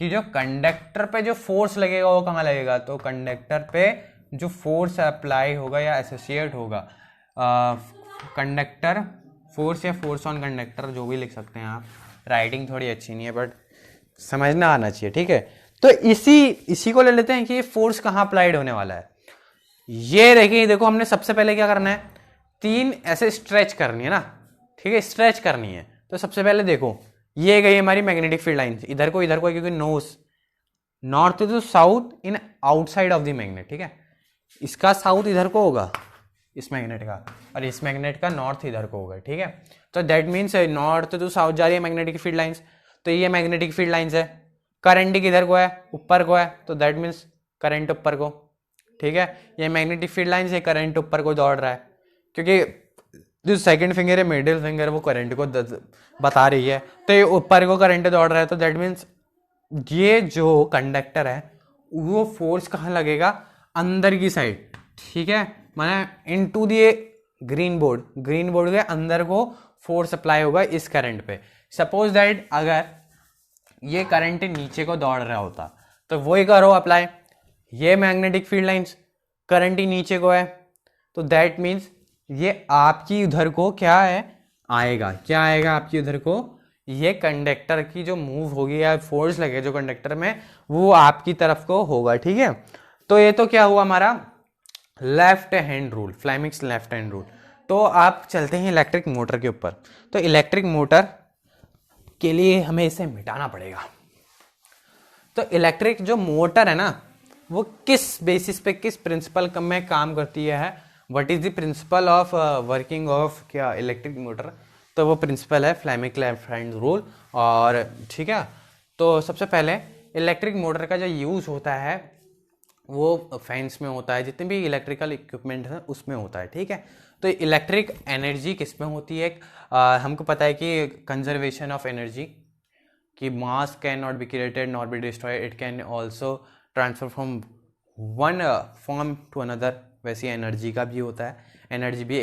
कि जो कंडक्टर पे जो फोर्स लगेगा वो कहाँ लगेगा। तो कंडक्टर पे जो फोर्स अप्लाई होगा या एसोसिएट होगा, कंडक्टर फोर्स या फोर्स ऑन कंडक्टर, जो भी लिख सकते हैं आप। राइटिंग थोड़ी अच्छी नहीं है बट समझना आना चाहिए। ठीक है, तो इसी को ले लेते हैं कि ये फोर्स कहाँ अप्लाइड होने वाला है। ये देखिए, देखो हमने सबसे पहले क्या करना है, तीन ऐसे स्ट्रेच करनी है ना। ठीक है, स्ट्रेच करनी है। तो सबसे पहले देखो, ये गई हमारी मैग्नेटिक फील्ड लाइन, इधर को क्योंकि north to south in outside of the magnet. ठीक है, इसका साउथ इधर को होगा, इस मैग्नेट का, और इस मैग्नेट का नॉर्थ इधर को होगा। ठीक है, तो that means north to south जा रही है मैग्नेटिक फील्ड लाइंस। तो ये मैग्नेटिक फील्ड लाइंस है, करंट किधर को है, ऊपर को है, तो दैट मीन्स करंट ऊपर को। ठीक है, ये मैग्नेटिक फील्ड लाइन से करंट ऊपर को दौड़ रहा है, क्योंकि जो सेकंड फिंगर है, मिडिल फिंगर, वो करंट को बता रही है, तो ये ऊपर को करंट दौड़ रहा है। तो दैट मीन्स ये जो कंडक्टर है वो फोर्स कहाँ लगेगा, अंदर की साइड। ठीक है, माने इनटू दी ग्रीन बोर्ड के अंदर को फोर्स अप्लाई होगा इस करंट पे। सपोज दैट अगर ये करंट नीचे को दौड़ रहा होता तो वही करो अप्लाई, ये मैग्नेटिक फील्ड लाइंस, करंट ही नीचे को है, तो दैट मीन्स ये आपकी उधर को क्या है आएगा, क्या आएगा आपकी उधर को, ये कंडक्टर की जो मूव होगी या फोर्स लगे जो कंडक्टर में, वो आपकी तरफ को होगा। ठीक है, तो ये तो क्या हुआ हमारा left hand rule, Fleming's left hand rule. तो आप चलते हैं इलेक्ट्रिक मोटर के ऊपर। तो इलेक्ट्रिक मोटर के लिए हमें इसे मिटाना पड़ेगा। तो इलेक्ट्रिक जो मोटर है ना, वो किस बेसिस पे, किस प्रिंसिपल में काम करती है, what is the principle of working of क्या इलेक्ट्रिक मोटर। तो वो प्रिंसिपल है फ्लेमिंग लेफ्ट हैंड रूल। और ठीक है, तो सबसे पहले इलेक्ट्रिक मोटर का जो यूज़ होता है वो फैंस में होता है, जितने भी इलेक्ट्रिकल इक्विपमेंट है उसमें होता है। ठीक है, तो इलेक्ट्रिक एनर्जी किस में होती है, हमको पता है कि कंजर्वेशन ऑफ एनर्जी, कि mass cannot be created not be destroyed, it can also transfer from one form to another. वैसी एनर्जी का भी होता है, एनर्जी भी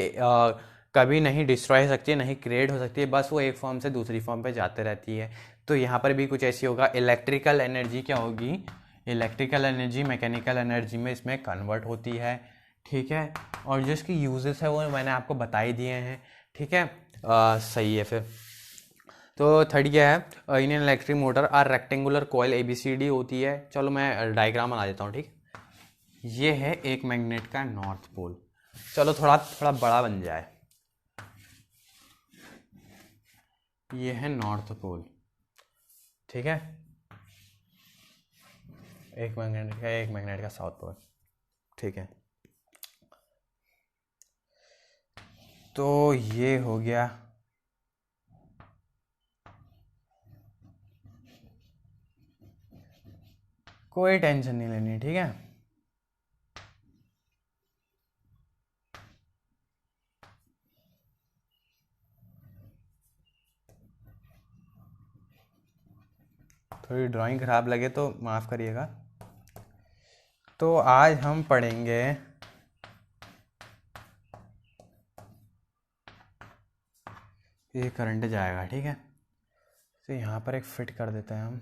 कभी नहीं डिस्ट्रॉय हो सकती है, नहीं क्रिएट हो सकती है, बस वो एक फॉर्म से दूसरी फॉर्म पे जाते रहती है। तो यहाँ पर भी कुछ ऐसी होगा, इलेक्ट्रिकल एनर्जी क्या होगी, इलेक्ट्रिकल एनर्जी मैकेनिकल एनर्जी में इसमें कन्वर्ट होती है। ठीक है, और जो इसकी यूजेस है वो मैंने आपको बता ही दिए हैं। ठीक है, सही है फिर। तो थर्ड क्या है, in an electric motor are rectangular coil ABCD होती है। चलो मैं डायग्राम बना देता हूँ। ठीक, ये है एक मैग्नेट का नॉर्थ पोल, चलो थोड़ा थोड़ा बड़ा बन जाए। ये है नॉर्थ पोल। ठीक है, एक मैग्नेट का साउथ पोल। ठीक है, तो ये हो गया। कोई टेंशन नहीं लेनी। ठीक है, थोड़ी ड्राइंग खराब लगे तो माफ़ करिएगा। तो आज हम पढ़ेंगे ये करंट जाएगा। ठीक है, तो यहाँ पर एक फिट कर देते हैं हम।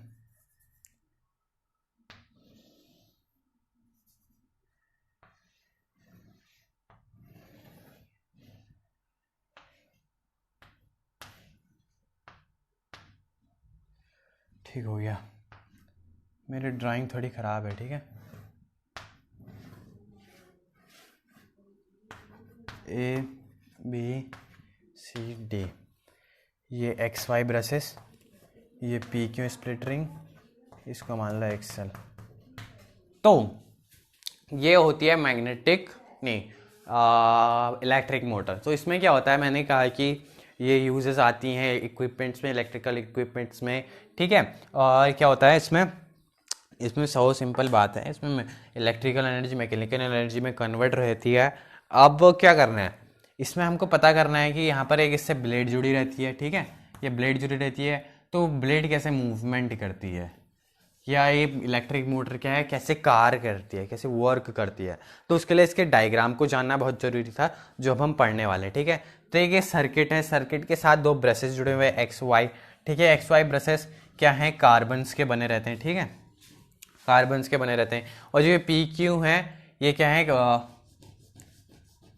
ठीक हो गया, मेरी ड्राइंग थोड़ी ख़राब है। ठीक है, ABCD, ये XY ब्रशेस, ये PQ स्प्लिट रिंग, इसको मान लो एक्सेल। तो ये होती है मैग्नेटिक नहीं इलेक्ट्रिक मोटर। तो इसमें क्या होता है, मैंने कहा कि ये यूजेस आती हैं इक्विपमेंट्स में, इलेक्ट्रिकल इक्विपमेंट्स में, ठीक है। और क्या होता है इसमें सौ सिंपल बात है, इसमें इलेक्ट्रिकल एनर्जी मैकेनिकल एनर्जी में कन्वर्ट रहती है। अब क्या करना है, इसमें हमको पता करना है कि यहाँ पर एक इससे ब्लेड जुड़ी रहती है, ठीक है, ये ब्लेड जुड़ी रहती है, तो ब्लेड कैसे मूवमेंट करती है, या ये इलेक्ट्रिक मोटर क्या है, कैसे कार्य करती है, कैसे वर्क करती है। तो उसके लिए इसके डायग्राम को जानना बहुत जरूरी था, जो अब हम पढ़ने वाले हैं, ठीक है। तो एक सर्किट है, सर्किट के साथ दो ब्रशेस जुड़े हुए हैं एक्स वाई, ठीक है। एक्स वाई ब्रशेस क्या हैं, कार्बन्स के बने रहते हैं, ठीक है, कार्बन्स के बने रहते हैं। और जो ये पी क्यू है, ये क्या है,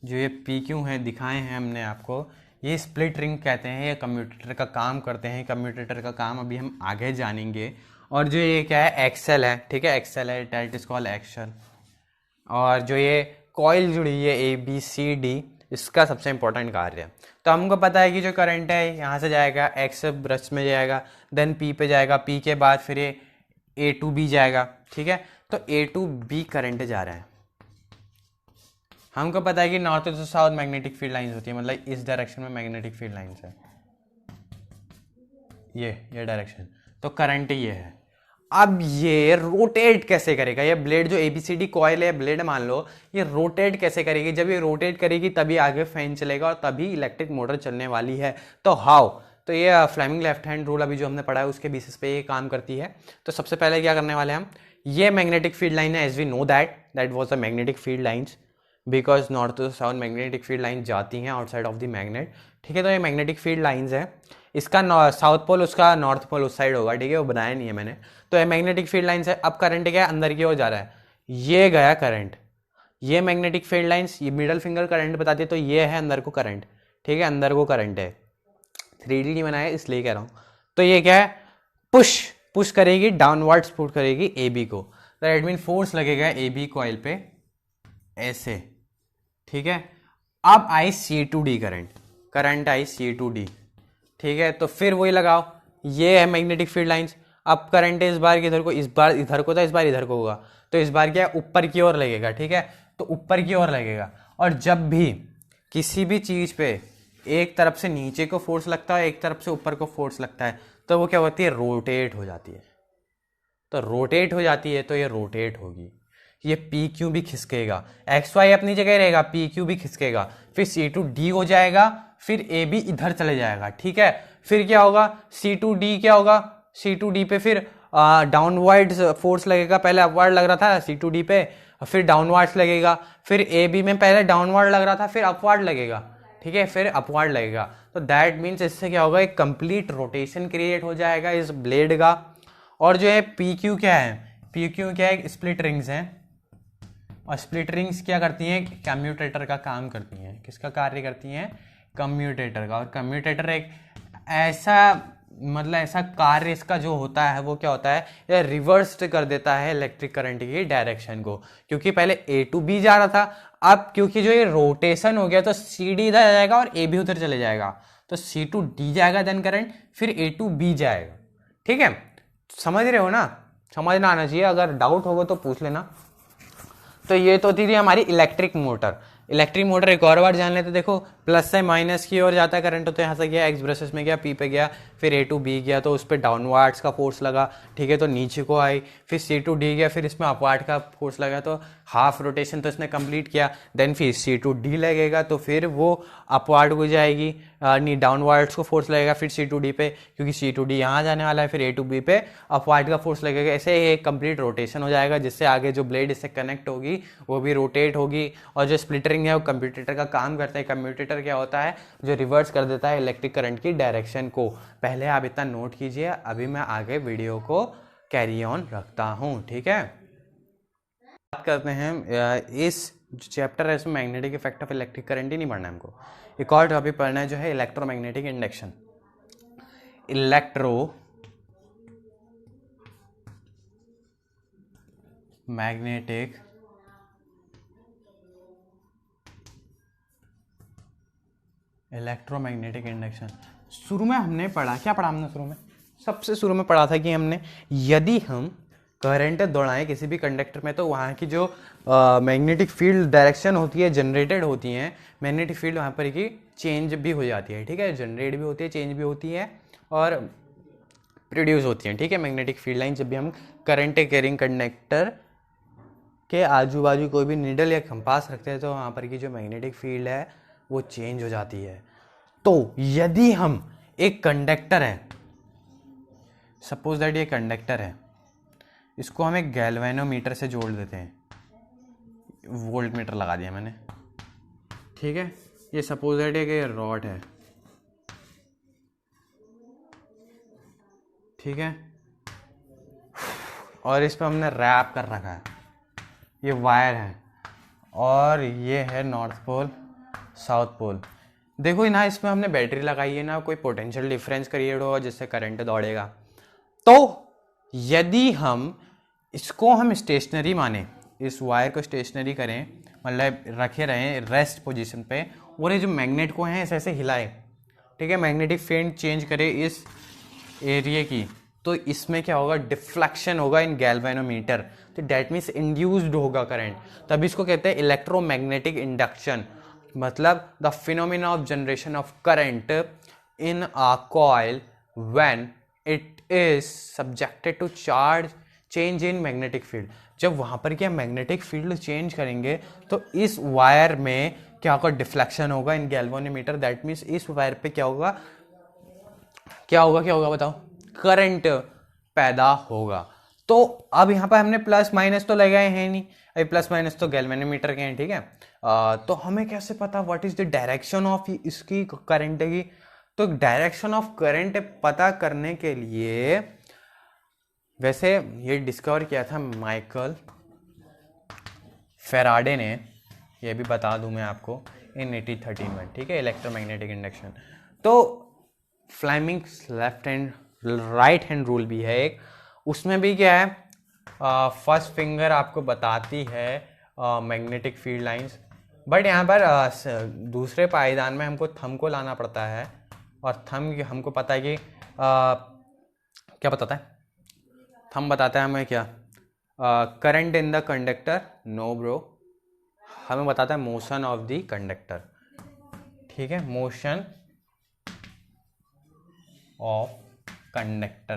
जो ये पी क्यू है दिखाए हैं हमने आपको, ये स्प्लिट रिंग कहते हैं, ये कम्यूटेटर का काम करते हैं। कम्यूटेटर का काम अभी हम आगे जानेंगे। और जो ये क्या है, एक्सेल है, ठीक है, एक्सेल है, दैट इज कॉल्ड एक्सेल। और जो ये कॉइल जुड़ी है ए बी सी डी, इसका सबसे इंपॉर्टेंट कार्य है। तो हमको पता है कि जो करंट है यहाँ से जाएगा एक्स ब्रश में जाएगा, देन पी पे जाएगा, पी के बाद फिर ये ए टू बी जाएगा, ठीक है। तो ए टू बी करंट जा रहा है। हमको पता है कि north to south magnetic field lines होती है, मतलब इस डायरेक्शन में मैग्नेटिक फील्ड लाइंस है, ये डायरेक्शन, तो करंट ये है। अब ये रोटेट कैसे करेगा, ये ब्लेड जो एबीसीडी कॉइल है, ब्लेड मान लो, ये रोटेट कैसे करेगी। जब ये रोटेट करेगी तभी आगे फैन चलेगा और तभी इलेक्ट्रिक मोटर चलने वाली है। तो हाउ, तो ये फ्लेमिंग लेफ्ट हैंड रूल अभी जो हमने पढ़ा है उसके बेसिस पे ये काम करती है। तो सबसे पहले क्या करने वाले हैं हम, ये मैग्नेटिक फील्ड लाइन है, as we know that was the magnetic field lines, because north to south magnetic field line जाती हैं आउटसाइड ऑफ द मैग्नेट, ठीक है। तो ये मैग्नेटिक फील्ड लाइन्स है, इसका साउथ पोल उसका नॉर्थ पोल उस साइड होगा, ठीक है, वो बनाया नहीं है मैंने। तो ये मैग्नेटिक फील्ड लाइन्स है। अब करंट क्या है, अंदर की ओर जा रहा है, ये गया करंट, ये मैग्नेटिक फील्ड लाइन्स, ये मिडल फिंगर करंट बताती है, तो ये है अंदर को करंट, ठीक है, अंदर को करंट है। 3D नहीं बनाया इसलिए कह रहा हूँ। तो ये क्या है, पुश करेगी, डाउनवर्ड्स पुश करेगी ए बी को, तो दैट मीन फोर्स लगेगा ए बी कॉइल पे ऐसे, ठीक है। अब आई C2D करंट आई C2D, ठीक है। तो फिर वही लगाओ, ये है मैग्नेटिक फील्ड लाइंस। अब करंट है इस बार किधर को, इस बार इधर को था, इस बार इधर को होगा, तो इस बार क्या है, ऊपर की ओर लगेगा, ठीक है, तो ऊपर की ओर लगेगा। और जब भी किसी भी चीज पे एक तरफ से नीचे को फोर्स लगता है, एक तरफ से ऊपर को फोर्स लगता है, तो वो क्या होती है, रोटेट हो जाती है। तो रोटेट हो जाती है, तो ये रोटेट होगी, ये पी क्यू भी खिसकेगा, एक्स वाई अपनी जगह रहेगा, पी क्यू भी खिसकेगा, फिर C2D हो जाएगा, फिर ए बी इधर चले जाएगा, ठीक है। फिर क्या होगा, C2D क्या होगा, C2D पे फिर डाउनवर्ड फोर्स लगेगा, पहले अपवर्ड लग रहा था C2D पे, फिर डाउनवर्ड्स लगेगा, फिर ए बी में पहले डाउनवर्ड लग रहा था, फिर अपवर्ड लगेगा, ठीक है, फिर अपवर्ड लगेगा। तो दैट मीन्स इससे क्या होगा, एक कंप्लीट रोटेशन क्रिएट हो जाएगा इस ब्लेड का। और जो है पी क्यू क्या है, पी क्यू क्या है, स्प्लिट रिंग्स हैं, और स्प्लिट रिंग्स क्या करती हैं, कम्यूटेटर का काम करती हैं। किसका कार्य करती हैं, कम्यूटेटर का। और कम्यूटेटर एक ऐसा मतलब ऐसा कार्य इसका जो होता है वो क्या होता है, यह रिवर्स कर देता है इलेक्ट्रिक करंट की डायरेक्शन को। क्योंकि पहले ए टू बी जा रहा था, अब क्योंकि जो ये रोटेशन हो गया तो सी डी इधर जाएगा और ए बी उधर चले जाएगा, तो सी टू डी जाएगा देन करंट, फिर ए टू बी जाएगा, ठीक है। समझ रहे हो ना, समझना आना चाहिए, अगर डाउट होगा तो पूछ लेना। तो ये तो थी हमारी इलेक्ट्रिक मोटर। इलेक्ट्रिक मोटर एक और बार जान लेते, देखो प्लस से माइनस की ओर जाता है करंट, तो यहाँ से गया एक्स ब्रशेस में गया, पी पे गया, फिर ए टू बी गया, तो उस पर डाउनवर्ड्स का फोर्स लगा, ठीक है, तो नीचे को आई, फिर सी टू डी गया, फिर इसमें अपवर्ड का फोर्स लगा, तो हाफ रोटेशन तो इसने कंप्लीट किया, देन फिर सी टू डी लगेगा, तो फिर वो अपवर्ड को जाएगी, नहीं डाउनवर्ड्स को फोर्स लगेगा, फिर सी टू डी पे, क्योंकि सी टू डी यहाँ जाने वाला है, फिर ए टू बी पे अपवर्ड का फोर्स लगेगा। ऐसे एक कंप्लीट रोटेशन हो जाएगा, जिससे आगे जो ब्लेड इससे कनेक्ट होगी वो भी रोटेट होगी। और जो स्प्लिटरिंग है वो कम्यूटेटर का काम करता है। कम्यूटेटर क्या होता है, जो रिवर्स कर देता है इलेक्ट्रिक करंट की डायरेक्शन को। पहले आप इतना नोट कीजिए, अभी मैं आगे वीडियो को कैरी ऑन रखता हूँ, ठीक है। बात करते हैं इस जो चैप्टर है इसमें magnetic effect of electric current ही नहीं पढ़ना है हमको, एक और टॉपिक पढ़ना है जो है electromagnetic induction. Magnetic electromagnetic induction. शुरू में हमने पढ़ा, क्या पढ़ा हमने शुरू में, सबसे शुरू में पढ़ा था कि हमने यदि हम करंट दौड़ाएं किसी भी कंडक्टर में तो वहाँ की जो मैग्नेटिक फील्ड डायरेक्शन होती है, जनरेटेड होती हैं मैग्नेटिक फील्ड, वहाँ पर की चेंज भी हो जाती है, ठीक है, जनरेट भी होती है, चेंज भी होती है और प्रोड्यूस होती हैं, ठीक है। मैग्नेटिक फील्ड लाइन जब भी हम करंट कैरिंग कंडक्टर के आजू बाजू कोई भी नीडल या कंपास रखते हैं तो वहाँ पर की जो मैग्नेटिक फील्ड है वो चेंज हो जाती है। तो यदि हम एक कंडक्टर है, सपोज दैट ये कंडक्टर है, इसको हम एक गैल्वेनोमीटर से जोड़ देते हैं, वोल्ट मीटर लगा दिया मैंने, ठीक है। ये सपोज दैट ये रॉड है, ठीक है, और इस पर हमने रैप कर रखा है, ये वायर है और ये है नॉर्थ पोल साउथ पोल। देखो ना इसमें हमने बैटरी लगाई है ना, कोई पोटेंशियल डिफरेंस क्रिएट होगा जिससे करंट दौड़ेगा। तो यदि हम इसको हम स्टेशनरी माने, इस वायर को स्टेशनरी करें, मतलब रखे रहें रेस्ट पोजीशन पे, और ये जो मैग्नेट को है ऐसे ऐसे हिलाए, ठीक है, मैग्नेटिक फील्ड चेंज करे इस एरिया की, तो इसमें क्या होगा, डिफ्लेक्शन होगा इन गैल्वेनोमीटर, तो डेट मीन्स इंड्यूस्ड होगा करंट, तभी इसको कहते हैं इलेक्ट्रोमैग्नेटिक इंडक्शन। मतलब the phenomena of generation of current in a coil when it is subjected to charge change in magnetic field. जब वहां पर क्या मैग्नेटिक फील्ड चेंज करेंगे तो इस वायर में क्या होगा, डिफ्लेक्शन होगा इन गैल्वेनोमीटर, दैट मीन्स इस वायर पे क्या होगा, क्या होगा बताओ, करंट पैदा होगा। तो अब यहाँ पर हमने प्लस माइनस तो लगाए हैं नहीं, अभी प्लस माइनस तो गैल्वेनोमीटर के हैं, ठीक है। तो हमें कैसे पता what is the direction of इसकी करंट की, तो डायरेक्शन ऑफ करंट पता करने के लिए, वैसे ये डिस्कवर किया था माइकल फेराडे ने, ये भी बता दूं मैं आपको, इन 1813 में, ठीक है, इलेक्ट्रोमैग्नेटिक इंडक्शन। तो Fleming's left hand right hand rule भी है एक, उसमें भी क्या है, फर्स्ट फिंगर आपको बताती है मैग्नेटिक फील्ड लाइंस, बट यहाँ पर दूसरे पायदान में हमको थंब को लाना पड़ता है, और थंब हमको पता है कि क्या बताता है, थंब बताता है हमें क्या, current in the conductor, no bro, हमें बताता है मोशन ऑफ द कंडक्टर, ठीक है, मोशन ऑफ कंडक्टर,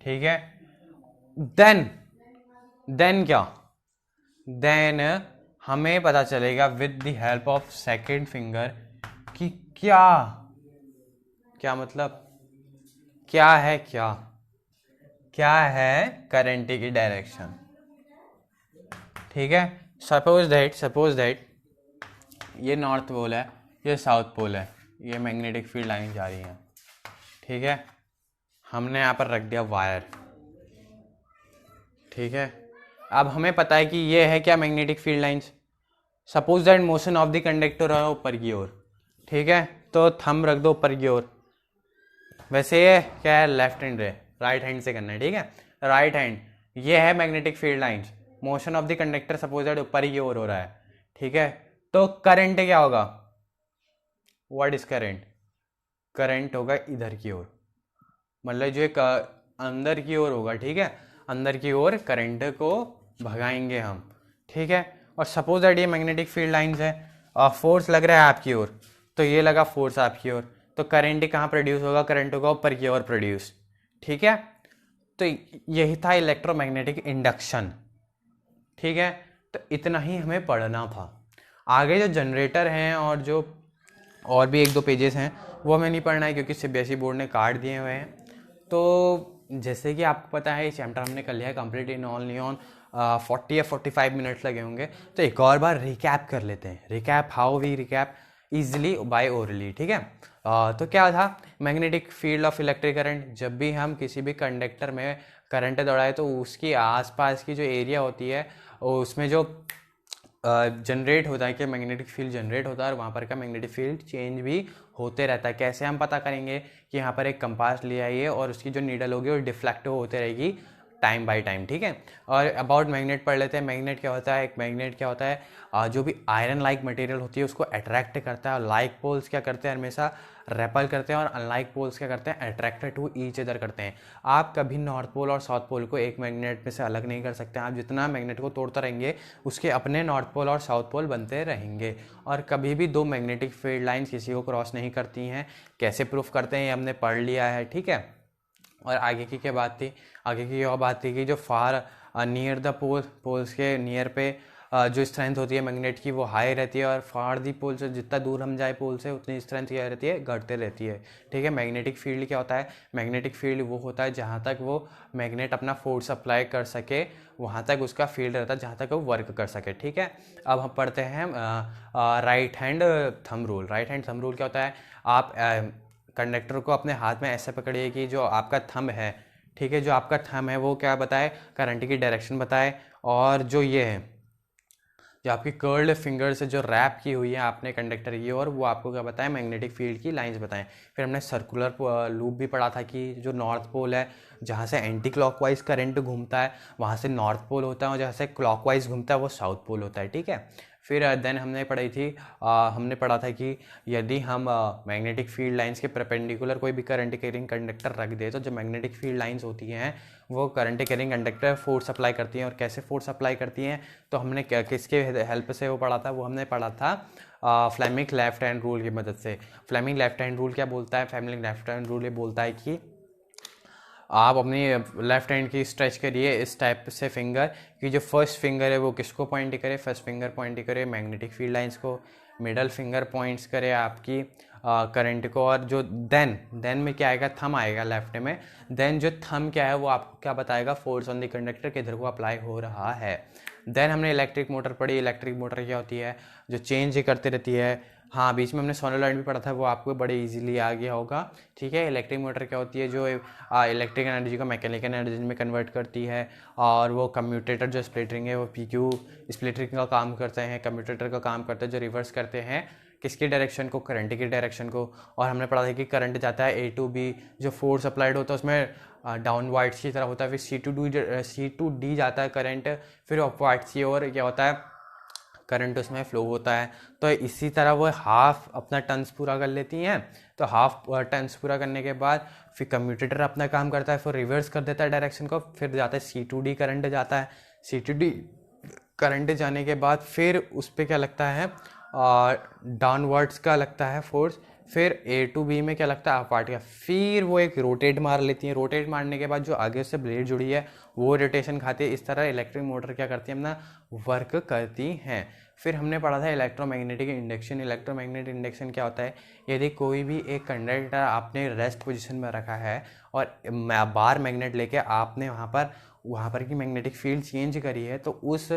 ठीक है। देन क्या, देन हमें पता चलेगा with the help of second finger कि क्या मतलब क्या है करंट की डायरेक्शन, ठीक है। सपोज दैट ये नॉर्थ पोल है, ये साउथ पोल है, ये मैग्नेटिक फील्ड लाइन जा रही है, ठीक है, हमने यहाँ पर रख दिया वायर, ठीक है। अब हमें पता है कि ये है क्या, magnetic field lines. Suppose that motion of the conductor है ऊपर की ओर, ठीक है, तो थंब रख दो ऊपर की ओर, वैसे ये क्या है, लेफ्ट हैंड है, राइट हैंड से करना है, ठीक है, राइट हैंड, ये है magnetic field lines, motion of the conductor suppose that ऊपर की ओर हो रहा है, ठीक है। तो करंट क्या होगा, व्हाट इज करंट, करंट होगा इधर की ओर, मतलब जो एक अंदर की ओर होगा, ठीक है, अंदर की ओर करंट को भगाएंगे हम, ठीक है। और सपोज दैट ये मैग्नेटिक फील्ड लाइंस है और फोर्स लग रहा है आपकी ओर, तो ये लगा फोर्स आपकी ओर, तो करंट कहाँ प्रोड्यूस होगा, करंट होगा ऊपर की ओर प्रोड्यूस, ठीक है। तो यही था इलेक्ट्रोमैग्नेटिक इंडक्शन, ठीक है। तो इतना ही हमें पढ़ना था, आगे जो जनरेटर हैं और जो और भी एक दो पेजेस हैं वो हमें नहीं पढ़ना है क्योंकि सीबीएसई बोर्ड ने काट दिए हुए हैं। तो जैसे कि आपको पता है ये चैप्टर हमने कर लिया है कंप्लीट इन ऑल नियॉन, 40 या 45 मिनट्स लगे होंगे, तो एक और बार रिकैप कर लेते हैं, recap how we recap easily by orally, ठीक है। तो क्या था, magnetic field of electric current, जब भी हम किसी भी कंडक्टर में करंट दौड़ाए तो उसकी आसपास की जो एरिया होती है उसमें जो जनरेट होता है कि मैग्नेटिक फील्ड जनरेट होता है और वहाँ पर का मैग्नेटिक फील्ड चेंज भी होते रहता है। कैसे हम पता करेंगे कि यहाँ पर एक कंपास ले आइए और उसकी जो नीडल होगी वो डिफ्लेक्ट होते रहेगी टाइम बाय टाइम, ठीक है। और अबाउट मैग्नेट पढ़ लेते हैं। मैग्नेट क्या होता है? एक मैग्नेट क्या होता है, जो भी आयरन लाइक मटेरियल होती है उसको अट्रैक्ट करता है, और लाइक पोल्स क्या करते हैं, हमेशा रेपल करते हैं, और अनलाइक पोल्स क्या करते हैं, अट्रैक्टेड टू ईच अदर करते हैं। आप कभी नॉर्थ पोल और साउथ पोल को एक मैग्नेट में से अलग नहीं कर सकते। आप जितना मैग्नेट को तोड़ते रहेंगे उसके अपने नॉर्थ पोल और साउथ पोल बनते रहेंगे, और कभी भी दो मैग्नेटिक फील्ड लाइंस किसी को क्रॉस नहीं करती हैं। कैसे प्रूफ करते हैं ये हमने पढ़ लिया है, ठीक है। और आगे की क्या बात थी? आगे की और बात थी कि जो फार नियर द पोल्स के नियर पे जो स्ट्रेंथ होती है मैग्नेट की वो हाई रहती है, और फार दी पोल से जितना दूर हम जाए पोल से उतनी स्ट्रेंथ क्या रहती है, घटते रहती है, ठीक है। मैग्नेटिक फील्ड क्या होता है? मैग्नेटिक फील्ड वो होता है जहाँ तक वो मैग्नेट अपना फोर्स अप्लाई कर सके वहाँ तक उसका फील्ड रहता है, जहाँ तक वो वर्क कर सके, ठीक है। अब हम पढ़ते हैं right hand thumb rule. Right hand thumb rule क्या होता है? आप कंडक्टर को अपने हाथ में ऐसे पकड़िए कि जो आपका थंब है, ठीक है, जो आपका थंब है वो क्या बताए, करंट की डायरेक्शन बताए, और जो ये है जो आपकी कर्ल्ड फिंगर से जो रैप की हुई है आपने कंडक्टर की, और वो आपको क्या बताए, मैग्नेटिक फील्ड की लाइंस बताएं। फिर हमने सर्कुलर लूप भी पढ़ा था कि जो नॉर्थ पोल है जहाँ से एंटी क्लॉकवाइज करंट घूमता है वहाँ से नॉर्थ पोल होता है, और जहाँ से क्लॉकवाइज घूमता है वो साउथ पोल होता है, ठीक है। फिर देन हमने पढ़ा था कि यदि हम मैग्नेटिक फील्ड लाइंस के परपेंडिकुलर कोई भी करंट कैरिंग कंडक्टर रख दे तो जो मैग्नेटिक फील्ड लाइंस होती हैं वो current carrying conductor force apply करती हैं। और कैसे फोर्स अप्लाई करती हैं, तो हमने किसके हेल्प से वो पढ़ा था? वो हमने पढ़ा था फ्लेमिंग लेफ्ट हैंड रूल की मदद से। फ्लेमिंग लेफ्ट हैंड रूल क्या बोलता है? फ्लेमिंग लेफ्ट हैंड रूल ये बोलता है कि आप अपनी लेफ्ट हैंड की स्ट्रेच करिए इस टाइप से फिंगर कि जो फर्स्ट फिंगर है वो किसको पॉइंट करे, फर्स्ट फिंगर पॉइंट करे मैग्नेटिक फील्ड लाइंस को, मिडल फिंगर पॉइंट्स करे आपकी करंट को, और जो देन में क्या आएगा, थंब आएगा लेफ्ट में। देन जो थंब क्या है वो आपको क्या बताएगा, फोर्स ऑन द कंडक्टर किधर को अप्लाई हो रहा है। देन हमने इलेक्ट्रिक मोटर पढ़ी। इलेक्ट्रिक मोटर क्या होती है? जो चेंज करती रहती है। हाँ, बीच में हमने सोलेनॉइड भी पढ़ा था, वो आपको बड़े इजीली आ गया होगा, ठीक है। इलेक्ट्रिक मोटर क्या होती है? जो इलेक्ट्रिक एनर्जी को मैकेनिकल एनर्जी में कन्वर्ट करती है, और वो कम्यूटेटर जो स्प्लिटरिंग है वो पीक्यू स्प्लिटरिंग का काम करते हैं, कम्यूटेटर का काम करते हैं जो रिवर्स करते हैं किसकी डायरेक्शन को, करंट की डायरेक्शन को। और हमने पढ़ा था कि करंट जाता है ए टू बी, जो फोर्स अप्लाइड होता है उसमें डाउनवर्ड्स की तरह होता है, फिर सी टू डी जाता है करंट, फिर अपवर्ड्स की ओर क्या होता है, करंट उसमें फ्लो होता है। तो इसी तरह वो हाफ अपना टर्न्स पूरा कर लेती हैं। तो हाफ टर्न्स पूरा करने के बाद फिर कम्यूटेटर अपना काम करता है, फिर रिवर्स कर देता है डायरेक्शन को, फिर जाता है C2D करंट जाता है। C2D करंट जाने के बाद फिर उस पर क्या लगता है, डाउनवर्ड्स का लगता है फोर्स, फिर ए टू बी में क्या लगता है, अपवर्ड का। फिर वो एक रोटेट मार लेती है, रोटेट मारने के बाद जो आगे से ब्लेड जुड़ी है वो रोटेशन खाती है। इस तरह इलेक्ट्रिक मोटर क्या करती है, अपना वर्क करती हैं। फिर हमने पढ़ा था इलेक्ट्रोमैग्नेटिक इंडक्शन। इलेक्ट्रोमैग्नेटिक इंडक्शन क्या होता है? यदि कोई भी एक कंडक्टर आपने रेस्ट पोजीशन में रखा है और बार मैग्नेट लेके आपने वहाँ पर की मैग्नेटिक फील्ड चेंज करी है, तो उस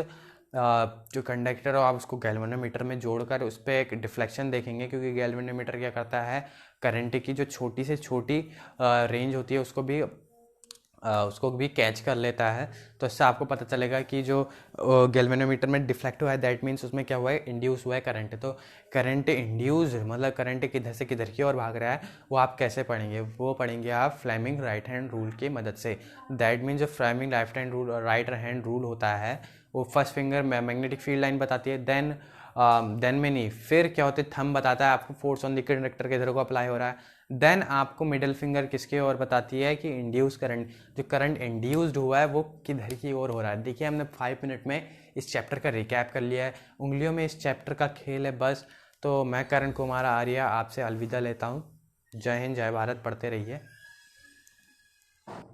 जो कंडक्टर हो आप उसको गैल्वेनोमीटर में जोड़कर उस पर एक डिफ्लेक्शन देखेंगे, क्योंकि गैल्वेनोमीटर क्या करता है, करंट की जो छोटी से छोटी रेंज होती है उसको भी कैच कर लेता है। तो इससे आपको पता चलेगा कि जो गैल्वेनोमीटर में डिफ्लेक्ट हुआ है दैट मीन्स उसमें क्या हुआ है, इंड्यूस हुआ है करंट। तो करंट इंड्यूस मतलब करंट किधर से किधर की ओर भाग रहा है, वो आप कैसे पढ़ेंगे? वो पढ़ेंगे आप फ्लेमिंग राइट हैंड रूल की मदद से। दैट मीन्स जो फ्लेमिंग राइट हैंड रूल होता है वो first finger magnetic field line बताती है, देन में नहीं, फिर क्या होता है, थंब बताता है आपको फोर्स ऑन द कंडक्टर किधर को अप्लाई हो रहा है। देन आपको मिडिल फिंगर किसके ओर बताती है कि इंड्यूस करंट, जो करंट इंड्यूस्ड हुआ है वो किधर की ओर हो रहा है। देखिए हमने 5 मिनट में इस चैप्टर का रिकैप कर लिया है, उंगलियों में इस चैप्टर का खेल है बस। तो मैं करण कुमार आर्या आपसे अलविदा लेता हूँ। जय हिंद, जय भारत, पढ़ते रहिए।